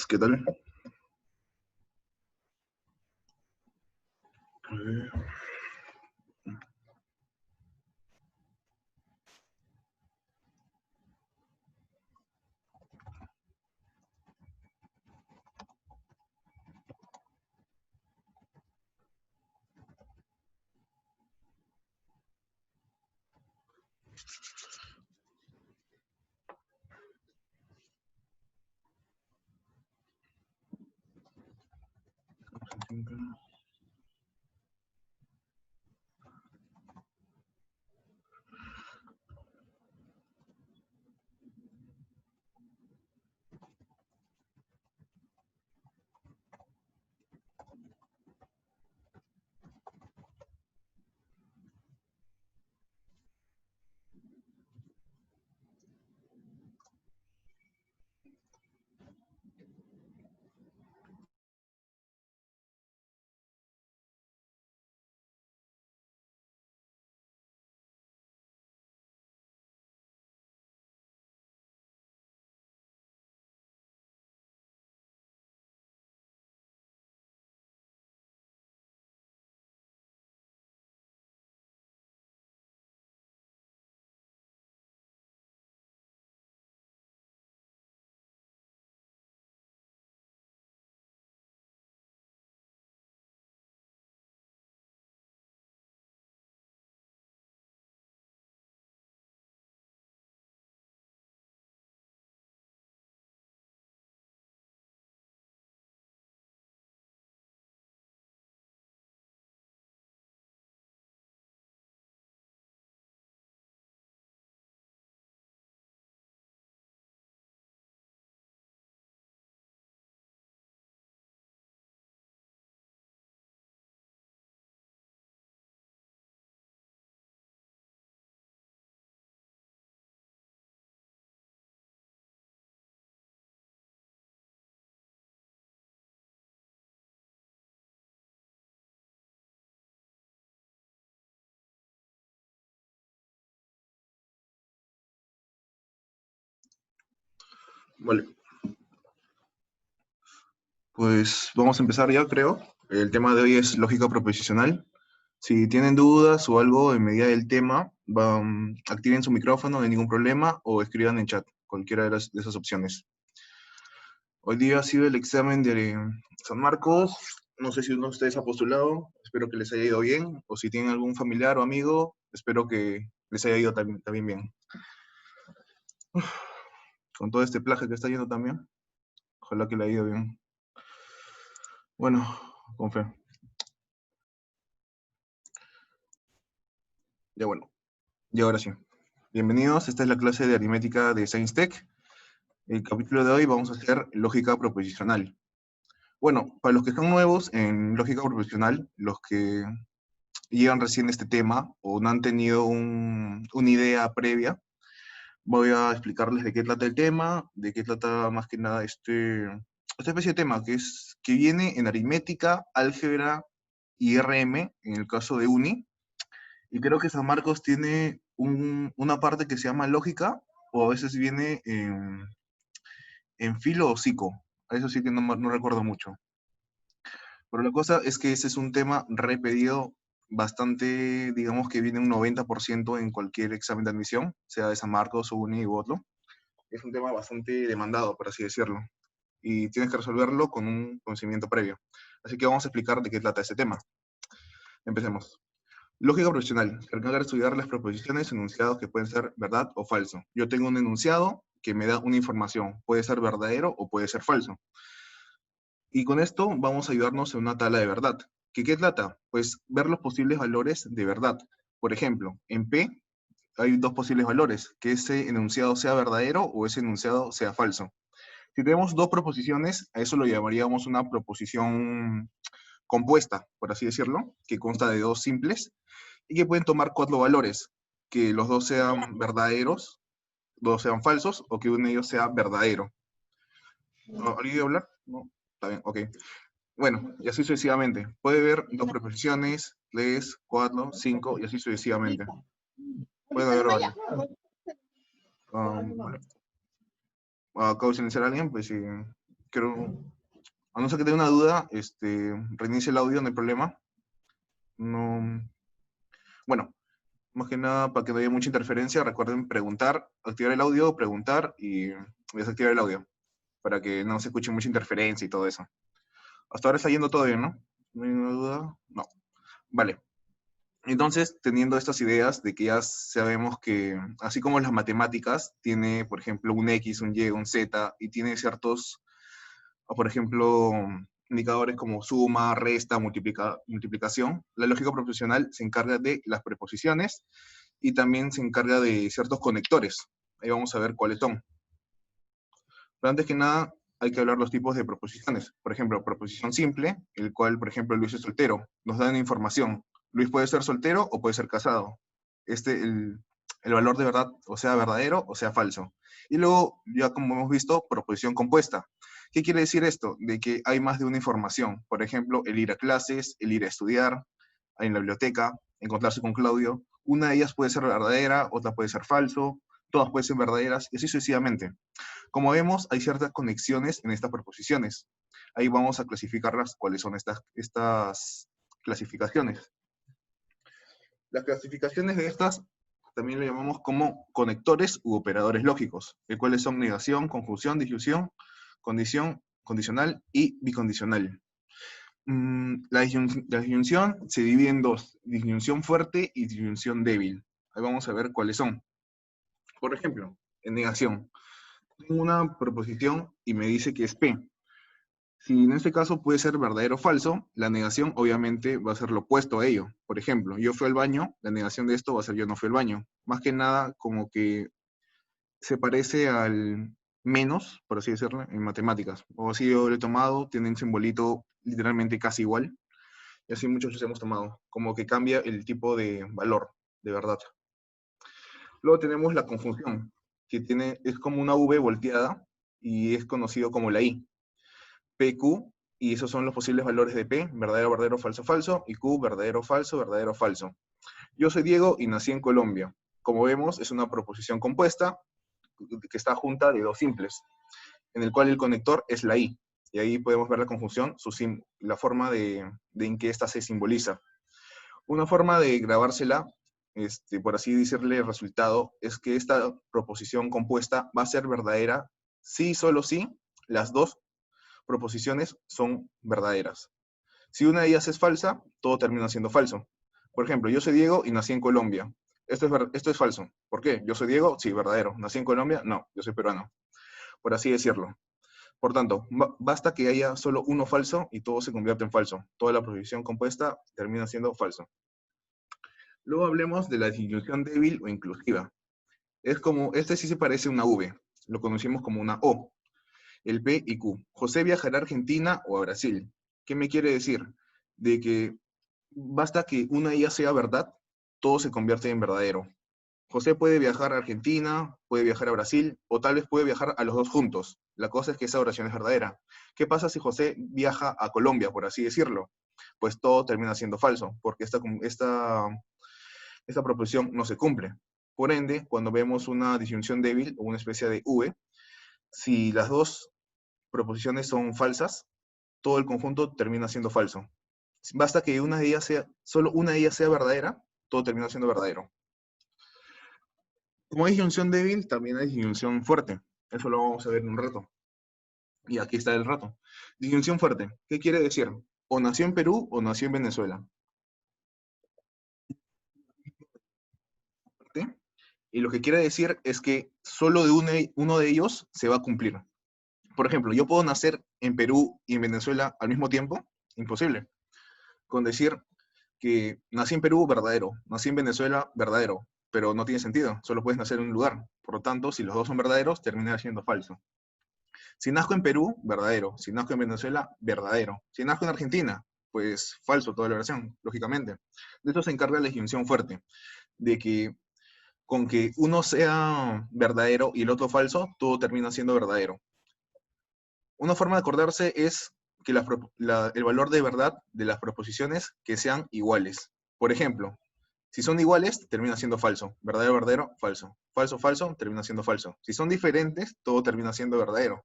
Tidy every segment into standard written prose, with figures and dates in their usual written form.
¿Qué tal? A ver. Vale, pues vamos a empezar ya, creo. El tema de hoy es lógica proposicional. Si tienen dudas o algo en medida del tema, activen su micrófono, no hay ningún problema, o escriban en chat, cualquiera de esas opciones. Hoy día ha sido el examen de San Marcos. No sé si uno de ustedes ha postulado, espero que les haya ido bien, o si tienen algún familiar o amigo, espero que les haya ido también bien. Con todo este plagio que está yendo también, ojalá que le haya ido bien. Bueno, con fe. Ya bueno, y ahora sí. Bienvenidos, esta es la clase de aritmética de Science Tech. El capítulo de hoy vamos a hacer lógica proposicional. Bueno, para los que están nuevos en lógica proposicional, los que llegan recién a este tema o no han tenido una idea previa, voy a explicarles de qué trata el tema, de qué trata más que nada esta especie de tema que viene en aritmética, álgebra y RM, en el caso de Uni. Y creo que San Marcos tiene una parte que se llama lógica, o a veces viene en filo o psico. Eso sí que no recuerdo mucho. Pero la cosa es que ese es un tema repetido bastante, digamos que viene un 90% en cualquier examen de admisión, sea de San Marcos o Uni u otro. Es un tema bastante demandado, por así decirlo. Y tienes que resolverlo con un conocimiento previo. Así que vamos a explicar de qué trata ese tema. Empecemos. Lógica proposicional. Se encarga de estudiar las proposiciones enunciados que pueden ser verdad o falso. Yo tengo un enunciado que me da una información. Puede ser verdadero o puede ser falso. Y con esto vamos a ayudarnos en una tabla de verdad. ¿Qué trata? Pues ver los posibles valores de verdad. Por ejemplo, en P hay dos posibles valores, que ese enunciado sea verdadero o ese enunciado sea falso. Si tenemos dos proposiciones, a eso lo llamaríamos una proposición compuesta, por así decirlo, que consta de dos simples, y que pueden tomar cuatro valores, que los dos sean verdaderos, dos sean falsos, o que uno de ellos sea verdadero. ¿Alguien quiere hablar? No, está bien, ok. Bueno, y así sucesivamente. Puede haber dos proposiciones, 3, 4, 5, y así sucesivamente. Puede haber varios. Bueno. Acabo de silenciar a alguien, pues sí. creo, a no ser que tenga una duda, reinicie el audio, no hay problema. No, bueno, más que nada, para que no haya mucha interferencia, recuerden preguntar, activar el audio, preguntar y desactivar el audio, para que no se escuche mucha interferencia y todo eso. Hasta ahora está yendo todo bien, ¿no? ¿No hay ninguna duda? No. Vale. Entonces, teniendo estas ideas de que ya sabemos que, así como las matemáticas, tiene, por ejemplo, un X, un Y, un Z, y tiene ciertos, por ejemplo, indicadores como suma, resta, multiplicación, la lógica proposicional se encarga de las preposiciones y también se encarga de ciertos conectores. Ahí vamos a ver cuáles son. Pero antes que nada, hay que hablar los tipos de proposiciones. Por ejemplo, proposición simple, el cual, por ejemplo, Luis es soltero. Nos dan información. Luis puede ser soltero o puede ser casado. El valor de verdad, o sea, verdadero o sea falso. Y luego, ya como hemos visto, proposición compuesta. ¿Qué quiere decir esto? De que hay más de una información. Por ejemplo, el ir a clases, el ir a estudiar, en la biblioteca, encontrarse con Claudio. Una de ellas puede ser verdadera, otra puede ser falso, todas pueden ser verdaderas, y así sucesivamente. Como vemos, hay ciertas conexiones en estas proposiciones. Ahí vamos a clasificarlas, cuáles son estas clasificaciones. Las clasificaciones de estas también lo llamamos como conectores u operadores lógicos, que cuáles son negación, conjunción, disyunción, condición, condicional y bicondicional. La disyunción se divide en dos, disyunción fuerte y disyunción débil. Ahí vamos a ver cuáles son. Por ejemplo, en negación, tengo una proposición y me dice que es P. Si en este caso puede ser verdadero o falso, la negación obviamente va a ser lo opuesto a ello. Por ejemplo, yo fui al baño, la negación de esto va a ser yo no fui al baño. Más que nada como que se parece al menos, por así decirlo, en matemáticas. O si yo lo he tomado, tiene un simbolito literalmente casi igual. Y así muchos los hemos tomado. Como que cambia el tipo de valor, de verdad. Luego tenemos la conjunción, que es como una V volteada y es conocido como la I. PQ, y esos son los posibles valores de P, verdadero, verdadero, falso, falso, y Q, verdadero, falso, verdadero, falso. Yo soy Diego y nací en Colombia. Como vemos, es una proposición compuesta que está junta de dos simples, en el cual el conector es la I. Y ahí podemos ver la conjunción, la forma en que ésta se simboliza. Una forma de grabársela, por así decirle, el resultado, es que esta proposición compuesta va a ser verdadera si, solo si, las dos proposiciones son verdaderas. Si una de ellas es falsa, todo termina siendo falso. Por ejemplo, yo soy Diego y nací en Colombia. Esto es falso. ¿Por qué? Yo soy Diego, sí, verdadero. ¿Nací en Colombia? No, yo soy peruano. Por así decirlo. Por tanto, basta que haya solo uno falso y todo se convierte en falso. Toda la proposición compuesta termina siendo falso. Luego hablemos de la disyunción débil o inclusiva. Este sí se parece a una V. Lo conocemos como una O. El P y Q. José viajará a Argentina o a Brasil. ¿Qué me quiere decir? De que basta que una de ellas sea verdad, todo se convierte en verdadero. José puede viajar a Argentina, puede viajar a Brasil, o tal vez puede viajar a los dos juntos. La cosa es que esa oración es verdadera. ¿Qué pasa si José viaja a Colombia, por así decirlo? Pues todo termina siendo falso, porque esta proposición no se cumple. Por ende, cuando vemos una disyunción débil o una especie de V, si las dos proposiciones son falsas, todo el conjunto termina siendo falso. Basta que solo una de ellas sea verdadera, todo termina siendo verdadero. Como hay disyunción débil, también hay disyunción fuerte. Eso lo vamos a ver en un rato. Y aquí está el rato. Disyunción fuerte. ¿Qué quiere decir? O nació en Perú o nació en Venezuela. ¿Sí? Y lo que quiere decir es que solo de uno de ellos se va a cumplir. Por ejemplo, ¿yo puedo nacer en Perú y en Venezuela al mismo tiempo? Imposible. Con decir que nací en Perú, verdadero. Nací en Venezuela, verdadero. Pero no tiene sentido. Solo puedes nacer en un lugar. Por lo tanto, si los dos son verdaderos, termina siendo falso. Si nazco en Perú, verdadero. Si nazco en Venezuela, verdadero. Si nazco en Argentina, pues falso toda la oración, lógicamente. De esto se encarga la disyunción fuerte. De que con que uno sea verdadero y el otro falso, todo termina siendo verdadero. Una forma de acordarse es que el valor de verdad de las proposiciones que sean iguales. Por ejemplo, si son iguales, termina siendo falso. Verdadero, verdadero, falso. Falso, falso, termina siendo falso. Si son diferentes, todo termina siendo verdadero.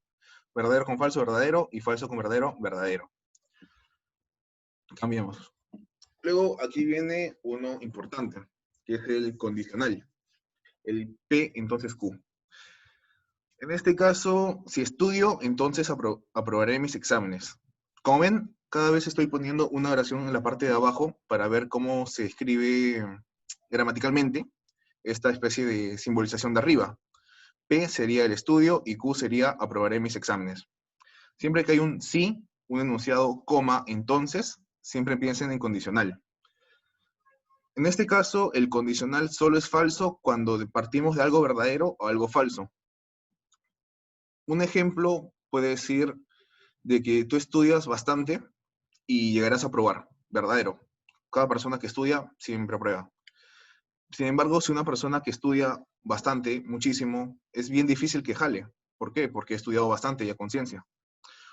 Verdadero con falso, verdadero, y falso con verdadero, verdadero. Cambiamos. Luego aquí viene uno importante, que es el condicional. El P, entonces Q. En este caso, si estudio, entonces aprobaré mis exámenes. Como ven, cada vez estoy poniendo una oración en la parte de abajo para ver cómo se escribe gramaticalmente esta especie de simbolización de arriba. P sería el estudio y Q sería aprobaré mis exámenes. Siempre que hay un sí, un enunciado, coma, entonces, siempre piensen en condicional. En este caso, el condicional solo es falso cuando partimos de algo verdadero o algo falso. Un ejemplo puede decir de que tú estudias bastante y llegarás a aprobar, verdadero. Cada persona que estudia siempre aprueba. Sin embargo, si una persona que estudia bastante, muchísimo, es bien difícil que jale. ¿Por qué? Porque ha estudiado bastante y a conciencia.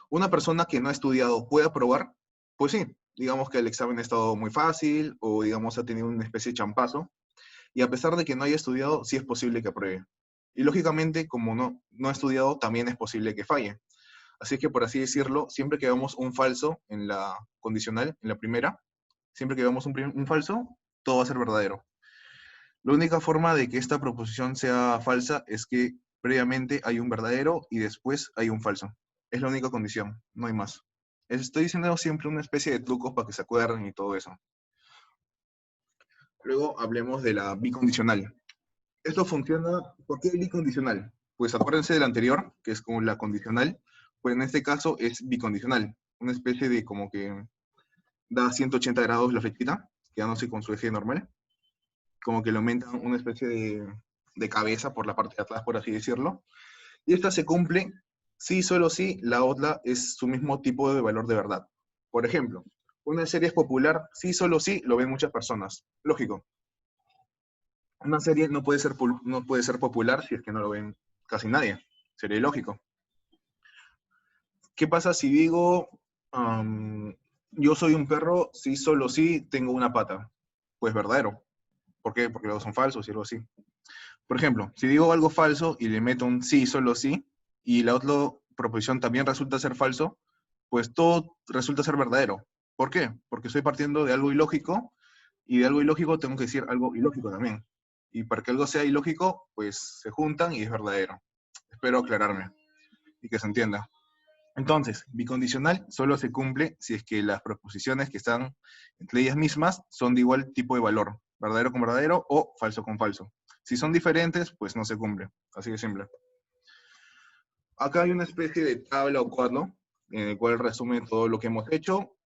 Una persona que no ha estudiado puede aprobar, pues sí, digamos que el examen ha estado muy fácil o digamos ha tenido una especie de champazo y a pesar de que no haya estudiado, sí es posible que apruebe. Y lógicamente, como no ha estudiado, también es posible que falle. Así que, por así decirlo, siempre que veamos un falso en la condicional, en la primera, siempre que veamos un falso, todo va a ser verdadero. La única forma de que esta proposición sea falsa es que previamente hay un verdadero y después hay un falso. Es la única condición, no hay más. Les estoy diciendo siempre una especie de trucos para que se acuerden y todo eso. Luego hablemos de la bicondicional. Esto funciona, ¿por qué bicondicional? Pues acuérdense del anterior, que es como la condicional, pues en este caso es bicondicional, una especie de como que da 180 grados la flechita, quedándose con su eje normal, como que le aumentan una especie de cabeza por la parte de atrás, por así decirlo, y esta se cumple si solo si la otra es su mismo tipo de valor de verdad. Por ejemplo, una serie es popular si solo si lo ven muchas personas. Lógico. Una serie no puede ser popular si es que no lo ven casi nadie. Sería ilógico. ¿Qué pasa si digo, yo soy un perro si solo si tengo una pata? Pues verdadero. ¿Por qué? Porque los dos son falsos y algo así. Por ejemplo, si digo algo falso y le meto un sí, solo sí, y la otra proposición también resulta ser falso, pues todo resulta ser verdadero. ¿Por qué? Porque estoy partiendo de algo ilógico, y de algo ilógico tengo que decir algo ilógico también. Y para que algo sea ilógico, pues se juntan y es verdadero. Espero aclararme y que se entienda. Entonces, bicondicional solo se cumple si es que las proposiciones que están entre ellas mismas son de igual tipo de valor, verdadero con verdadero o falso con falso. Si son diferentes, pues no se cumple. Así de simple. Acá hay una especie de tabla o cuadro en el cual resume todo lo que hemos hecho,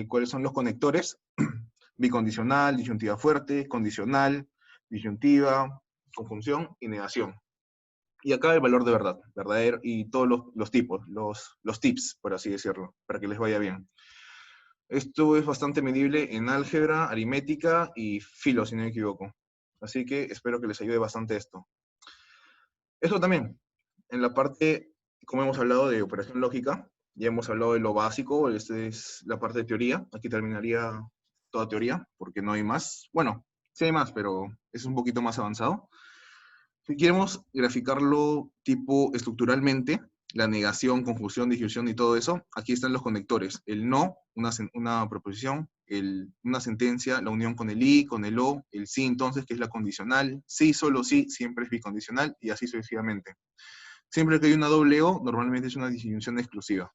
cuáles son los conectores, bicondicional, disyuntiva fuerte, condicional, disyuntiva, conjunción y negación. Y acá el valor de verdad, verdadero, y todos los tipos, los tips, por así decirlo, para que les vaya bien. Esto es bastante medible en álgebra, aritmética y filo, si no me equivoco. Así que espero que les ayude bastante esto. Esto también, en la parte, como hemos hablado de operación lógica, ya hemos hablado de lo básico, esta es la parte de teoría. Aquí terminaría toda teoría, porque no hay más. Bueno, sí hay más, pero es un poquito más avanzado. Si queremos graficarlo tipo estructuralmente, la negación, conjunción, disyunción y todo eso, aquí están los conectores. El no, una proposición, una sentencia, la unión con el y, con el o, el sí entonces, que es la condicional, sí, solo sí, siempre es bicondicional, y así sucesivamente. Siempre que hay una doble o, normalmente es una disyunción exclusiva.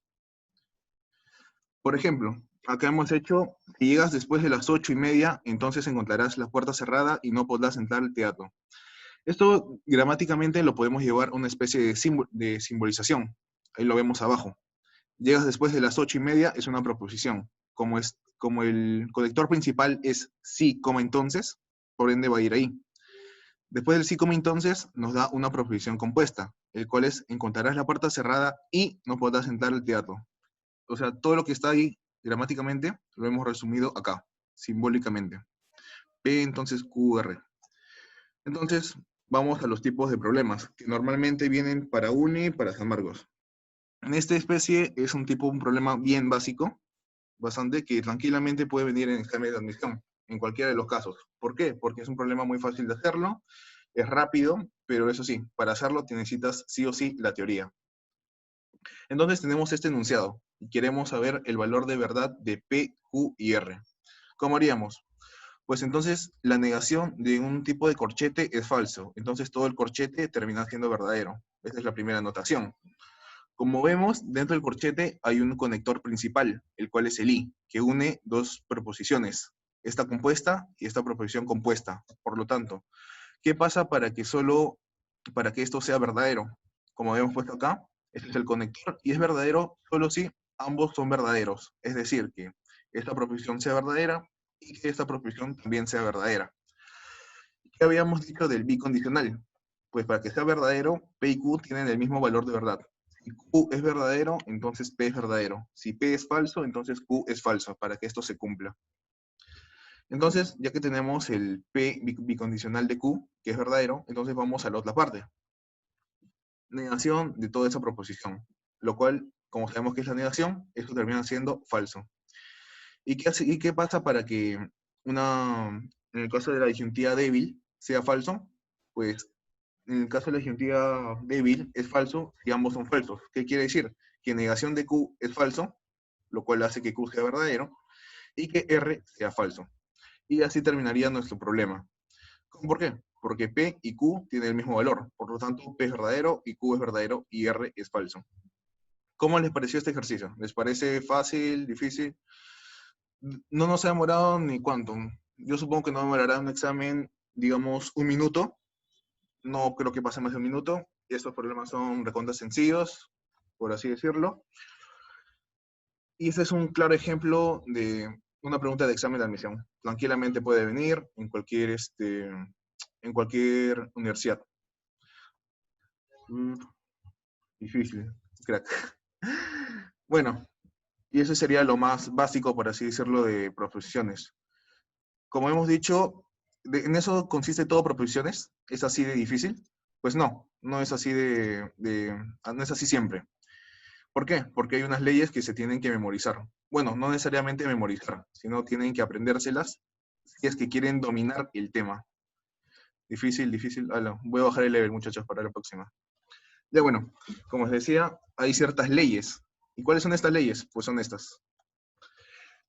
Por ejemplo, acá hemos hecho, si llegas después de las 8:30, entonces encontrarás la puerta cerrada y no podrás entrar al teatro. Esto gramáticamente lo podemos llevar a una especie de simbolización. Ahí lo vemos abajo. Llegas después de las 8:30 es una proposición. Como el conector principal es sí, entonces, por ende va a ir ahí. Después del sí, entonces, nos da una proposición compuesta, el cual es encontrarás la puerta cerrada y no podrás entrar al teatro. O sea, todo lo que está ahí gramáticamente lo hemos resumido acá, simbólicamente. P entonces QR. Entonces, vamos a los tipos de problemas, que normalmente vienen para UNI y para San Marcos. En esta especie es un problema bien básico, bastante, que tranquilamente puede venir en examen de admisión, en cualquiera de los casos. ¿Por qué? Porque es un problema muy fácil de hacerlo, es rápido, pero eso sí, para hacerlo necesitas sí o sí la teoría. Entonces tenemos este enunciado y queremos saber el valor de verdad de P, Q y R. ¿Cómo haríamos? Pues entonces la negación de un tipo de corchete es falso. Entonces todo el corchete termina siendo verdadero. Esa es la primera notación. Como vemos, dentro del corchete hay un conector principal, el cual es el I, que une dos proposiciones, esta compuesta y esta proposición compuesta. Por lo tanto, ¿qué pasa para que esto sea verdadero? Como hemos puesto acá, este es el conector y es verdadero solo si ambos son verdaderos. Es decir, que esta proposición sea verdadera y que esta proposición también sea verdadera. ¿Qué habíamos dicho del bicondicional? Pues para que sea verdadero, P y Q tienen el mismo valor de verdad. Si Q es verdadero, entonces P es verdadero. Si P es falso, entonces Q es falso, para que esto se cumpla. Entonces, ya que tenemos el P bicondicional de Q, que es verdadero, entonces vamos a la otra parte. Negación de toda esa proposición. Lo cual, como sabemos que es la negación, esto termina siendo falso. ¿Y qué pasa para que en el caso de la disyuntiva débil sea falso? Pues en el caso de la disyuntiva débil es falso si ambos son falsos. ¿Qué quiere decir? Que negación de Q es falso, lo cual hace que Q sea verdadero, y que R sea falso. Y así terminaría nuestro problema. ¿Por qué? Porque P y Q tienen el mismo valor. Por lo tanto, P es verdadero y Q es verdadero y R es falso. ¿Cómo les pareció este ejercicio? ¿Les parece fácil, difícil? No nos ha demorado ni cuánto. Yo supongo que no demorará un examen, digamos, un minuto. No creo que pase más de un minuto. Y estos problemas son recontra sencillos, por así decirlo. Y este es un claro ejemplo de una pregunta de examen de admisión. Tranquilamente puede venir en cualquier universidad. Difícil, crack. Bueno, y eso sería lo más básico, por así decirlo, de proposiciones. Como hemos dicho, ¿en eso consiste todo proposiciones? ¿Es así de difícil? Pues no, no es así no es así siempre. ¿Por qué? Porque hay unas leyes que se tienen que memorizar. Bueno, no necesariamente memorizar, sino tienen que aprendérselas si es que quieren dominar el tema. Difícil, difícil. Voy a bajar el level, muchachos, para la próxima. Ya bueno, como les decía, hay ciertas leyes. ¿Y cuáles son estas leyes? Pues son estas.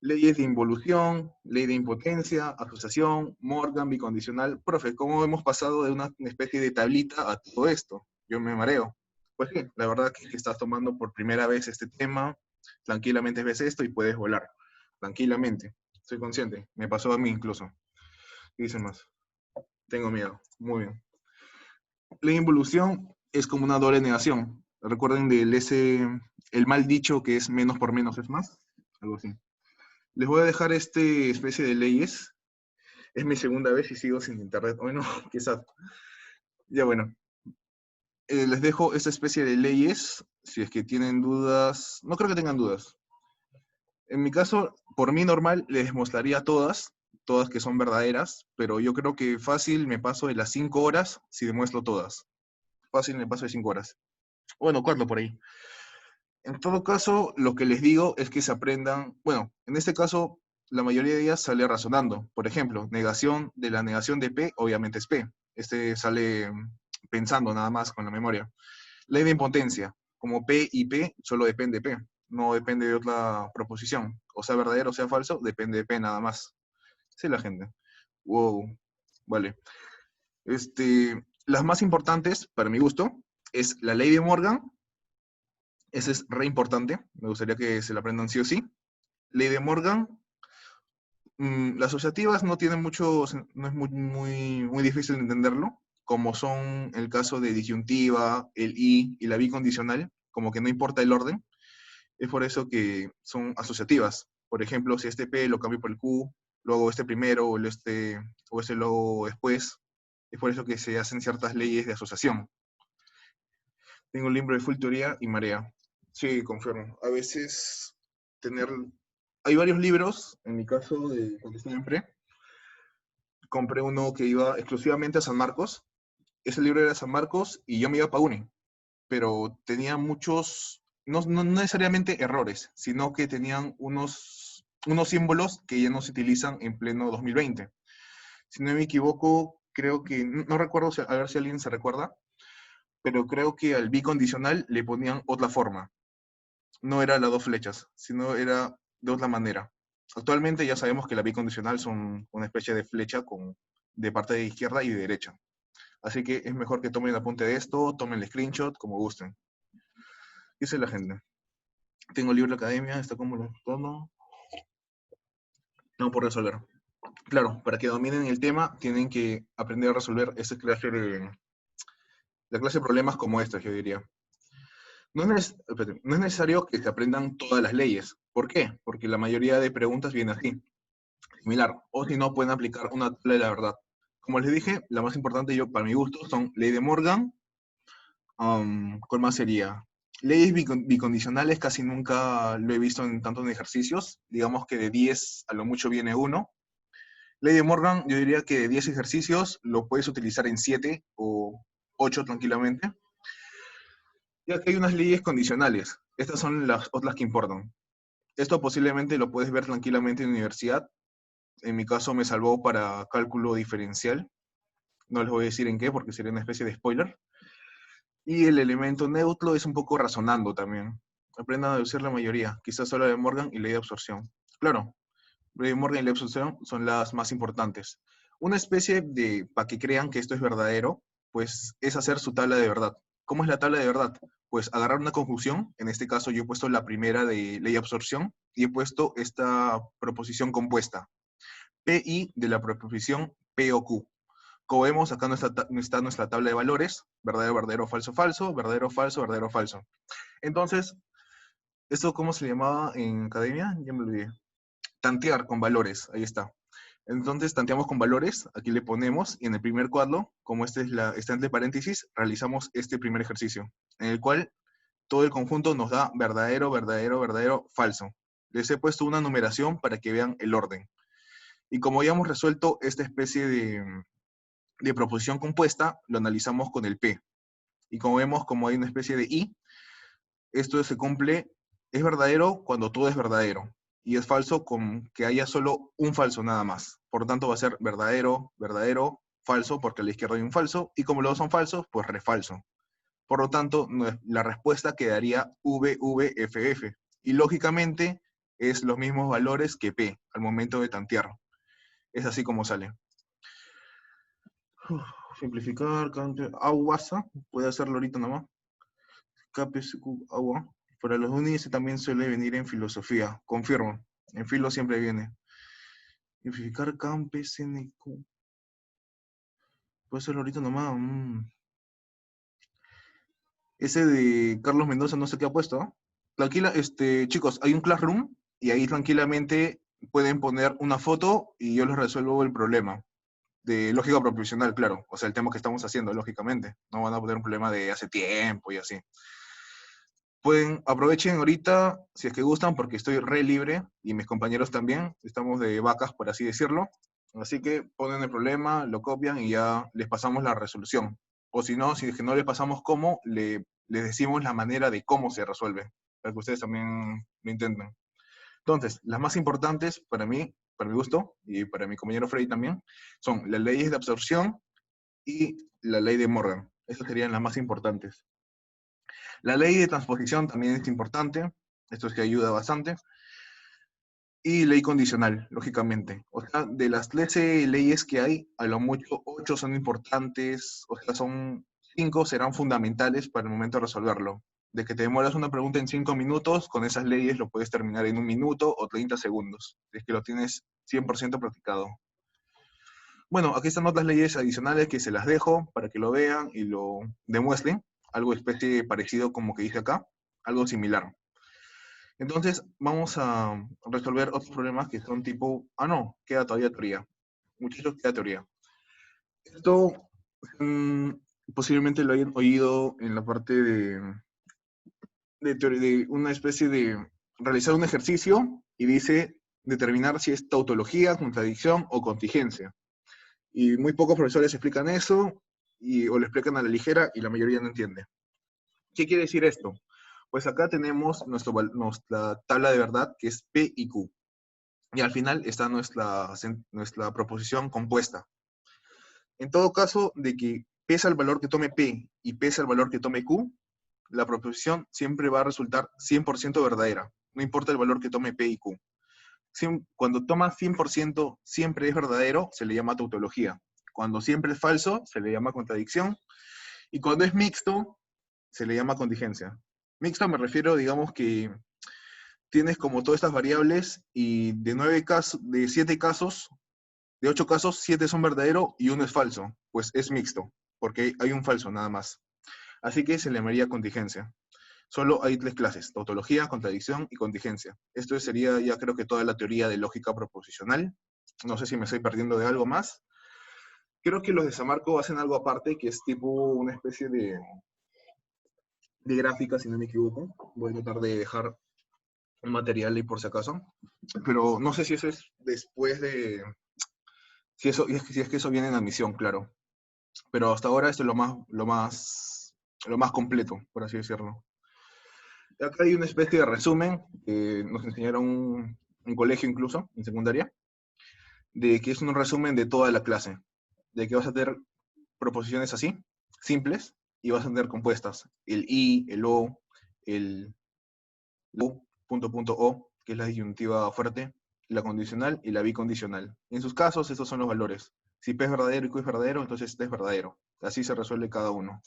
Leyes de involución, ley de impotencia, asociación, Morgan, bicondicional. Profe, ¿cómo hemos pasado de una especie de tablita a todo esto? Yo me mareo. Pues sí, la verdad que estás tomando por primera vez este tema, tranquilamente ves esto y puedes volar. Tranquilamente. Soy consciente. Me pasó a mí incluso. ¿Qué dice más? Tengo miedo. Muy bien. Ley de involución es como una doble negación. Recuerden el mal dicho que es menos por menos es más. Algo así. Les voy a dejar especie de leyes. Es mi segunda vez y sigo sin internet. Bueno, quizás. Ya bueno. Les dejo esta especie de leyes. Si es que tienen dudas. No creo que tengan dudas. En mi caso, por mí normal, les mostraría todas que son verdaderas, pero yo creo que fácil me paso de las 5 horas si demuestro todas. Fácil me paso de 5 horas. Bueno, 4 por ahí. En todo caso, lo que les digo es que se aprendan, bueno, en este caso, la mayoría de ellas sale razonando. Por ejemplo, negación de la negación de P, obviamente es P. Este sale pensando nada más con la memoria. Ley de impotencia, como P y P, solo depende de P, no depende de otra proposición. O sea verdadero o sea falso, depende de P nada más. Sí, la gente. Wow, vale. Las más importantes, para mi gusto, es la ley de Morgan. Esa es re importante. Me gustaría que se la aprendan sí o sí. Ley de Morgan. Las asociativas no tienen mucho, no es muy difícil de entenderlo, como son el caso de disyuntiva, el y la bicondicional, como que no importa el orden. Es por eso que son asociativas. Por ejemplo, si este P lo cambio por el Q, luego este primero o este luego después, es por eso que se hacen ciertas leyes de asociación. Tengo un libro de full teoría y marea. Sí, confirmo. A veces tener... Hay varios libros, en mi caso, de cuando estuve en pre. Compré uno que iba exclusivamente a San Marcos. Ese libro era San Marcos y yo me iba a Pauni. Pero tenía muchos, no necesariamente errores, sino que tenían unos símbolos que ya no se utilizan en pleno 2020. Si no me equivoco, creo que, no recuerdo, a ver si alguien se recuerda, pero creo que al bicondicional le ponían otra forma. no era las dos flechas, sino era de otra manera. Actualmente ya sabemos que la bicondicional son una especie de flecha de parte de izquierda y de derecha. Así que es mejor que tomen apunte de esto, tomen el screenshot, como gusten. Dice la gente. Tengo libre academia, está como lo tono. No por resolver. Claro, para que dominen el tema, tienen que aprender a resolver la clase de problemas como estos, yo diría. No es necesario que se aprendan todas las leyes. ¿Por qué? Porque la mayoría de preguntas viene así, similar. O si no, pueden aplicar una tabla de la verdad. Como les dije, la más importante yo, para mi gusto, son ley de Morgan. ¿Cuál más sería? Leyes bicondicionales casi nunca lo he visto tanto en ejercicios. Digamos que de 10 a lo mucho viene uno. Ley de Morgan, yo diría que de 10 ejercicios lo puedes utilizar en 7 o 8 tranquilamente. Ya que hay unas leyes condicionales. Estas son las otras que importan. Esto posiblemente lo puedes ver tranquilamente en la universidad. En mi caso me salvó para cálculo diferencial. No les voy a decir en qué porque sería una especie de spoiler. Y el elemento neutro es un poco razonando también. Aprendan a deducir la mayoría, quizás solo la de Morgan y ley de absorción. Claro, ley de Morgan y ley de absorción son las más importantes. Una especie de, para que crean que esto es verdadero, pues es hacer su tabla de verdad. ¿Cómo es la tabla de verdad? Pues agarrar una conjunción, en este caso yo he puesto la primera de ley de absorción y he puesto esta proposición compuesta, PI de la proposición P o Q. Como vemos, acá no está nuestra tabla de valores, verdadero, verdadero, falso, falso, verdadero, falso, verdadero, falso. Entonces, ¿esto cómo se llamaba en academia? Ya me olvidé. Tantear con valores, ahí está. Entonces, tanteamos con valores, aquí le ponemos, y en el primer cuadro, como está entre paréntesis, realizamos este primer ejercicio, en el cual todo el conjunto nos da verdadero, verdadero, verdadero, falso. Les he puesto una numeración para que vean el orden. Y como ya hemos resuelto esta especie de proposición compuesta, lo analizamos con el P. Y como vemos, como hay una especie de I, esto se cumple, es verdadero cuando todo es verdadero. Y es falso con que haya solo un falso nada más. Por lo tanto va a ser verdadero, verdadero, falso, porque a la izquierda hay un falso. Y como los dos son falsos, pues refalso. Por lo tanto, la respuesta quedaría VVFF. Y lógicamente es los mismos valores que P al momento de tantear. Es así como sale. Simplificar, aguasa, puede hacerlo ahorita nomás. KPSQ, agua. Para los unis también suele venir en filosofía, confirmo. En filo siempre viene. Simplificar campes NQ. Puede hacerlo ahorita nomás. Ese de Carlos Mendoza no sé qué ha puesto, ¿no? Tranquila, chicos, hay un Classroom y ahí tranquilamente pueden poner una foto y yo les resuelvo el problema. De lógica proposicional, claro. O sea, el tema que estamos haciendo, lógicamente. No van a poner un problema de hace tiempo y así. Aprovechen ahorita, si es que gustan, porque estoy re libre, y mis compañeros también, estamos de vacas, por así decirlo. Así que ponen el problema, lo copian y ya les pasamos la resolución. O si no, si es que no les pasamos cómo, les decimos la manera de cómo se resuelve, para que ustedes también lo intenten. Entonces, las más importantes para mí, para mi gusto, y para mi compañero Freddy también, son las leyes de absorción y la ley de Morgan. Esas serían las más importantes. La ley de transposición también es importante, esto es que ayuda bastante. Y ley condicional, lógicamente. O sea, de las 13 leyes que hay, a lo mucho 8 son importantes, o sea, 5 serán fundamentales para el momento de resolverlo. De que te demoras una pregunta en 5 minutos, con esas leyes lo puedes terminar en 1 minuto o 30 segundos, es que lo tienes 100% practicado. Bueno, aquí están otras leyes adicionales que se las dejo para que lo vean y lo demuestren. Algo especie parecido como que dice acá, algo similar. Entonces, vamos a resolver otros problemas que son tipo, no, queda todavía teoría. Muchachos, queda teoría. Esto mmm, posiblemente lo hayan oído en la parte de una especie de realizar un ejercicio y dice determinar si es tautología, contradicción o contingencia. Y muy pocos profesores explican eso o lo explican a la ligera y la mayoría no entiende. ¿Qué quiere decir esto? Pues acá tenemos nuestra tabla de verdad que es P y Q. Y al final está nuestra proposición compuesta. En todo caso, de que pesa el valor que tome P y pesa el valor que tome Q, la proposición siempre va a resultar 100% verdadera, no importa el valor que tome P y Q. Cuando toma 100% siempre es verdadero, se le llama tautología. Cuando siempre es falso, se le llama contradicción. Y cuando es mixto, se le llama contingencia. Mixto me refiero, digamos, que tienes como todas estas variables y de 7 casos, de 8 casos, 7 son verdaderos y uno es falso. Pues es mixto, porque hay un falso nada más. Así que se le llamaría contingencia. Solo hay 3 clases: tautología, contradicción y contingencia. Esto sería ya creo que toda la teoría de lógica proposicional. No sé si me estoy perdiendo de algo más. Creo que los de San Marco hacen algo aparte, que es tipo una especie de gráfica, si no me equivoco. Voy a tratar de dejar el material ahí por si acaso. Pero no sé si eso es después de... Si es que eso viene en admisión, claro. Pero hasta ahora esto es lo más completo, por así decirlo. Acá hay una especie de resumen que nos enseñaron en colegio incluso, en secundaria, de que es un resumen de toda la clase, de que vas a tener proposiciones así, simples, y vas a tener compuestas, el I, el O, el U, punto, punto, O, que es la disyuntiva fuerte, la condicional y la bicondicional. En sus casos, estos son los valores. Si P es verdadero y Q es verdadero, entonces T es verdadero. Así se resuelve cada uno.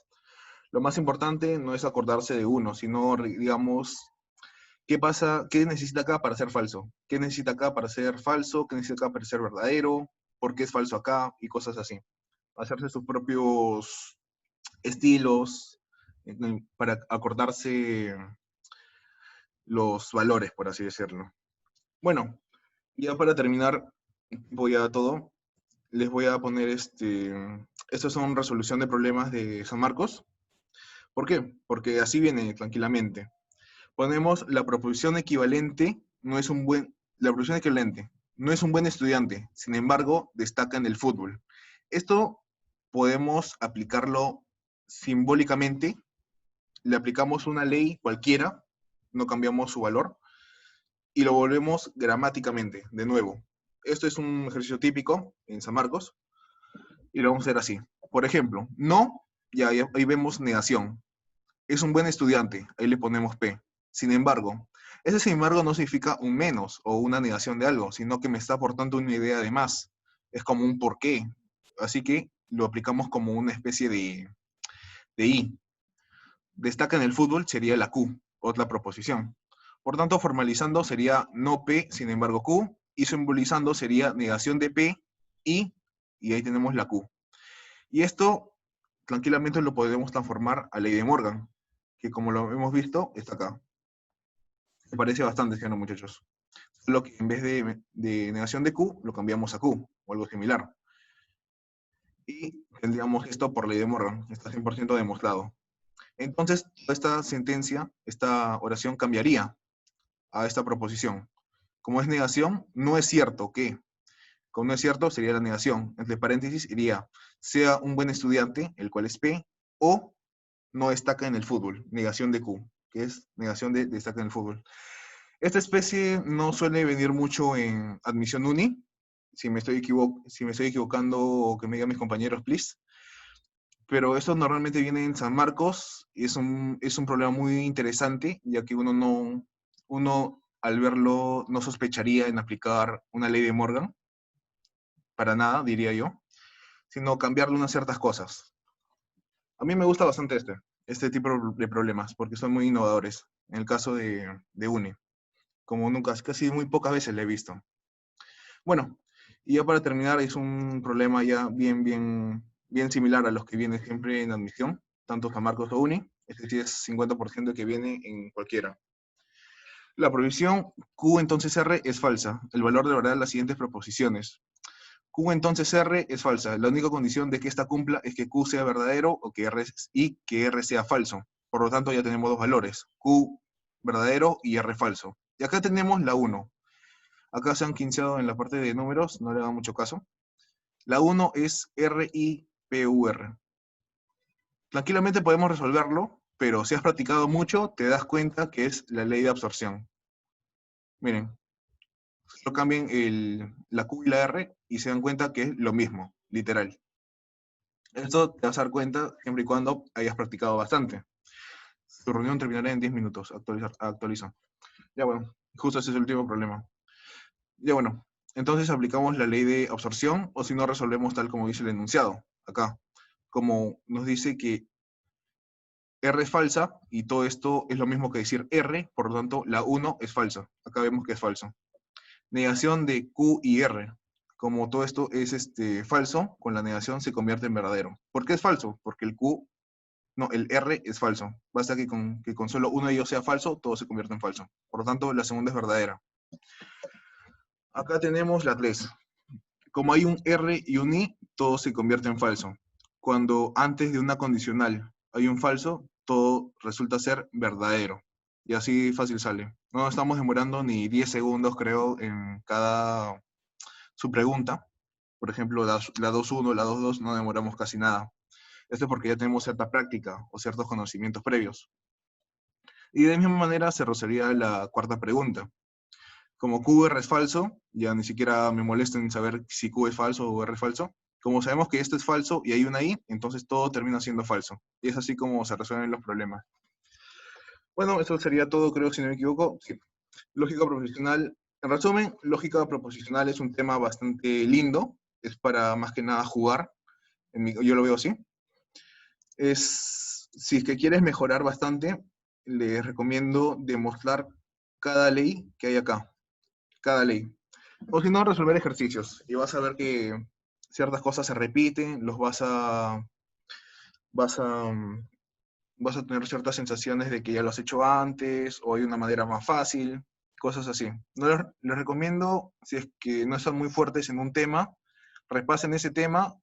Lo más importante no es acordarse de uno, sino, digamos, ¿qué pasa? ¿Qué necesita acá para ser falso? ¿Qué necesita acá para ser falso? ¿Qué necesita acá para ser verdadero? ¿Por qué es falso acá? Y cosas así. Hacerse sus propios estilos para acordarse los valores, por así decirlo. Bueno, ya para terminar, voy a todo. Les voy a poner Estas son resolución de problemas de San Marcos. ¿Por qué? Porque así viene tranquilamente. Ponemos la proposición equivalente, la proposición equivalente no es un buen estudiante, sin embargo, destaca en el fútbol. Esto podemos aplicarlo simbólicamente, le aplicamos una ley cualquiera, no cambiamos su valor, y lo volvemos gramáticamente, de nuevo. Esto es un ejercicio típico en San Marcos, y lo vamos a hacer así. Por ejemplo, no, y ahí vemos negación. Es un buen estudiante, ahí le ponemos P. Sin embargo, ese sin embargo no significa un menos o una negación de algo, sino que me está aportando una idea de más. Es como un por qué. Así que lo aplicamos como una especie de I. Destaca en el fútbol sería la Q, otra proposición. Por tanto, formalizando sería no P, sin embargo Q, y simbolizando sería negación de P, y ahí tenemos la Q. Y esto tranquilamente lo podemos transformar a ley de Morgan, que como lo hemos visto, está acá. Me parece bastante, ¿sí o no, muchachos? Solo que en vez de negación de Q, lo cambiamos a Q, o algo similar. Y tendríamos esto por ley de Morgan, está 100% demostrado. Entonces, esta sentencia, esta oración cambiaría a esta proposición. Como es negación, no es cierto que. Como no es cierto, sería la negación. Entre paréntesis iría, sea un buen estudiante, el cual es P, o no destaca en el fútbol, negación de Q, que es negación de destaca en el fútbol. Esta especie no suele venir mucho en admisión uni. Si me estoy equivocando, o que me digan mis compañeros, please. Pero esto normalmente viene en San Marcos y es un problema muy interesante, ya que uno al verlo no sospecharía en aplicar una ley de Morgan, para nada, diría yo, sino cambiarle unas ciertas cosas. A mí me gusta bastante este tipo de problemas, porque son muy innovadores, en el caso de UNI, como nunca, casi muy pocas veces le he visto. Bueno, y ya para terminar, es un problema ya bien similar a los que vienen siempre en admisión, tanto San Marcos o UNI, es decir, es 50% que viene en cualquiera. La prohibición Q entonces R es falsa. El valor de verdad de las siguientes proposiciones. Q entonces R es falsa. La única condición de que esta cumpla es que Q sea verdadero o que R sea falso. Por lo tanto, ya tenemos dos valores. Q verdadero y R falso. Y acá tenemos la 1. Acá se han quinceado en la parte de números, no le hagan mucho caso. La 1 es RIPUR. Tranquilamente podemos resolverlo, pero si has practicado mucho, te das cuenta que es la ley de absorción. Miren, solo cambien la Q y la R y se dan cuenta que es lo mismo, literal. Esto te vas a dar cuenta siempre y cuando hayas practicado bastante. Tu reunión terminará en 10 minutos. Actualiza. Ya bueno, justo ese es el último problema. Ya bueno, entonces aplicamos la ley de absorción o si no resolvemos tal como dice el enunciado. Acá, como nos dice que R es falsa y todo esto es lo mismo que decir R, por lo tanto la 1 es falsa. Acá vemos que es falso. Negación de Q y R. Como todo esto es falso, con la negación se convierte en verdadero. ¿Por qué es falso? Porque el R es falso. Basta que con solo uno de ellos sea falso, todo se convierte en falso. Por lo tanto, la segunda es verdadera. Acá tenemos la 3. Como hay un R y un I, todo se convierte en falso. Cuando antes de una condicional hay un falso, todo resulta ser verdadero. Y así fácil sale. No estamos demorando ni 10 segundos, creo, en cada su pregunta. Por ejemplo, la 2.1, la 2.2, no demoramos casi nada. Esto es porque ya tenemos cierta práctica o ciertos conocimientos previos. Y de la misma manera se resolvería la cuarta pregunta. Como QR es falso, ya ni siquiera me molesto en saber si Q es falso o R es falso. Como sabemos que esto es falso y hay una I, entonces todo termina siendo falso. Y es así como se resuelven los problemas. Bueno, eso sería todo, creo, si no me equivoco. Sí. Lógica proposicional. En resumen, lógica proposicional es un tema bastante lindo. Es para más que nada jugar. Yo lo veo así. Si es que quieres mejorar bastante, les recomiendo demostrar cada ley que hay acá. Cada ley. O si no, resolver ejercicios. Y vas a ver que ciertas cosas se repiten, vas a, mm, vas a tener ciertas sensaciones de que ya lo has hecho antes, o hay una manera más fácil, cosas así. No les recomiendo, si es que no están muy fuertes en un tema, repasen ese tema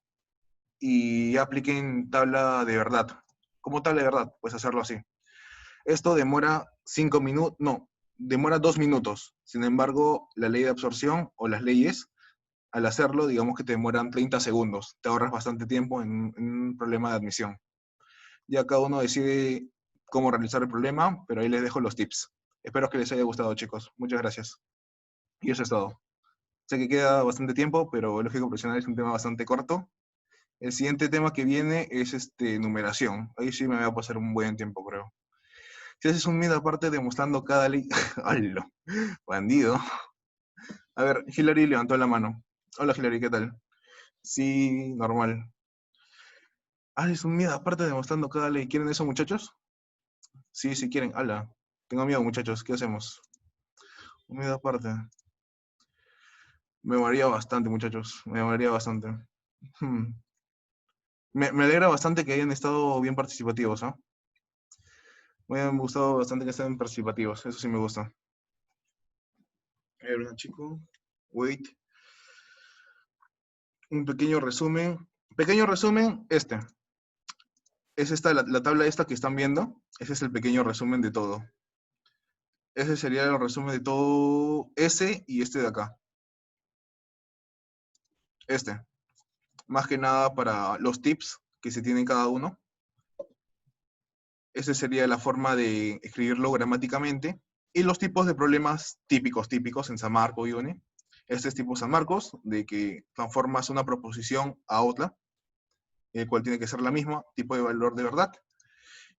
y apliquen tabla de verdad. ¿Cómo tabla de verdad? Pues hacerlo así. Esto demora 5 minutos, no, demora 2 minutos. Sin embargo, la ley de absorción o las leyes, al hacerlo, digamos que te demoran 30 segundos. Te ahorras bastante tiempo en un problema de admisión. Ya cada uno decide cómo realizar el problema, pero ahí les dejo los tips. Espero que les haya gustado, chicos. Muchas gracias. Y eso es todo. Sé que queda bastante tiempo, pero lógica profesional es un tema bastante corto. El siguiente tema que viene es numeración. Ahí sí me voy a pasar un buen tiempo, creo. Si haces un mid aparte demostrando cada ley... ¡Hala! Bandido. A ver, Hillary levantó la mano. Hola, Hillary, ¿qué tal? Sí, normal. Haces un mid aparte demostrando cada ley. ¿Quieren eso, muchachos? Sí, si quieren. ¡Hala! Tengo miedo, muchachos. ¿Qué hacemos? Un mid aparte. Me varía bastante, muchachos. Me varía bastante. Hmm. Me alegra bastante que hayan estado bien participativos, ¿ah? Me han gustado bastante que estén participativos. Eso sí me gusta. A ver, chico. Wait. Un pequeño resumen. Pequeño resumen, Es esta, la tabla esta que están viendo. Ese es el pequeño resumen de todo. Ese sería el resumen de todo ese y este de acá. Este. Más que nada para los tips que se tienen cada uno. Esa sería la forma de escribirlo gramáticamente. Y los tipos de problemas típicos en San Marcos y UNI. Este es tipo San Marcos, de que transformas una proposición a otra, el cual tiene que ser la misma, tipo de valor de verdad.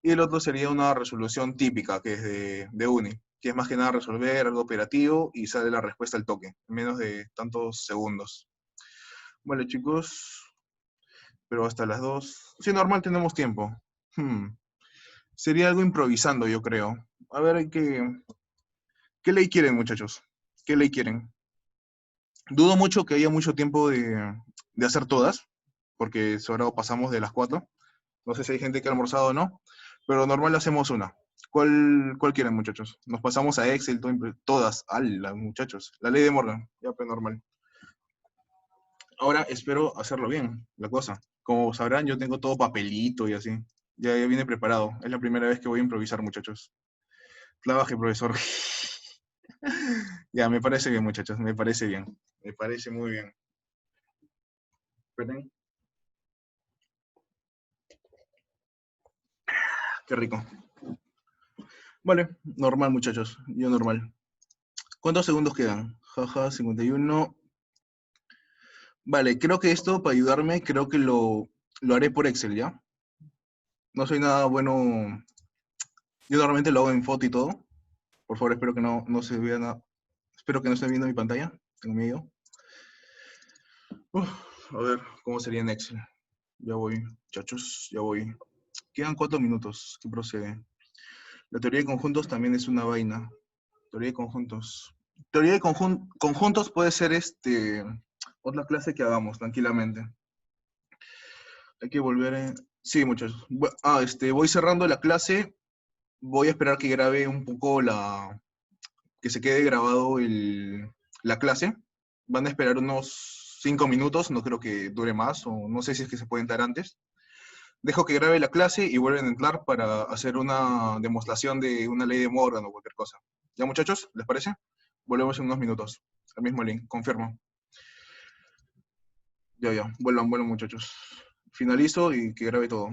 Y el otro sería una resolución típica, que es de UNI, que es más que nada resolver algo operativo y sale la respuesta al toque, en menos de tantos segundos. Vale, chicos, pero hasta las 2. Sí, normal tenemos tiempo. Sería algo improvisando, yo creo. A ver, ¿qué ley quieren, muchachos? ¿Qué ley quieren? Dudo mucho que haya mucho tiempo de hacer todas, porque ahora pasamos de las 4. No sé si hay gente que ha almorzado o no, pero normal hacemos una. ¿Cuál quieren, muchachos? Nos pasamos a Excel, todas. ¡Hala, muchachos! La ley de Morgan, ya pues normal. Ahora espero hacerlo bien, la cosa. Como sabrán, yo tengo todo papelito y así. Ya viene preparado. Es la primera vez que voy a improvisar, muchachos. Trabaje, profesor. Ya, me parece bien, muchachos, me parece bien. Me parece muy bien. Esperen. Qué rico. Vale, normal, muchachos. Yo normal. ¿Cuántos segundos quedan? Jaja, 51. Vale, creo que esto, para ayudarme, creo que lo haré por Excel, ¿ya? No soy nada bueno Yo normalmente lo hago en foto y todo. Por favor, espero que no se vea nada. Espero que no esté viendo mi pantalla. Tengo miedo. A ver, ¿cómo sería en Excel? Ya voy, muchachos, ya voy. Quedan 4 minutos. ¿Qué procede? La teoría de conjuntos también es una vaina. Teoría de conjuntos. Teoría de conjuntos puede ser otra clase que hagamos tranquilamente. Hay que volver a... Sí, muchachos. Voy cerrando la clase. Voy a esperar que grabe un poco que se quede grabado la clase. Van a esperar unos 5 minutos, no creo que dure más, o no sé si es que se puede entrar antes. Dejo que grabe la clase y vuelven a entrar para hacer una demostración de una ley de Morgan o cualquier cosa. ¿Ya, muchachos? ¿Les parece? Volvemos en unos minutos. Al mismo link, confirmo. Ya, vuelvan, muchachos. Finalizo y que grabe todo.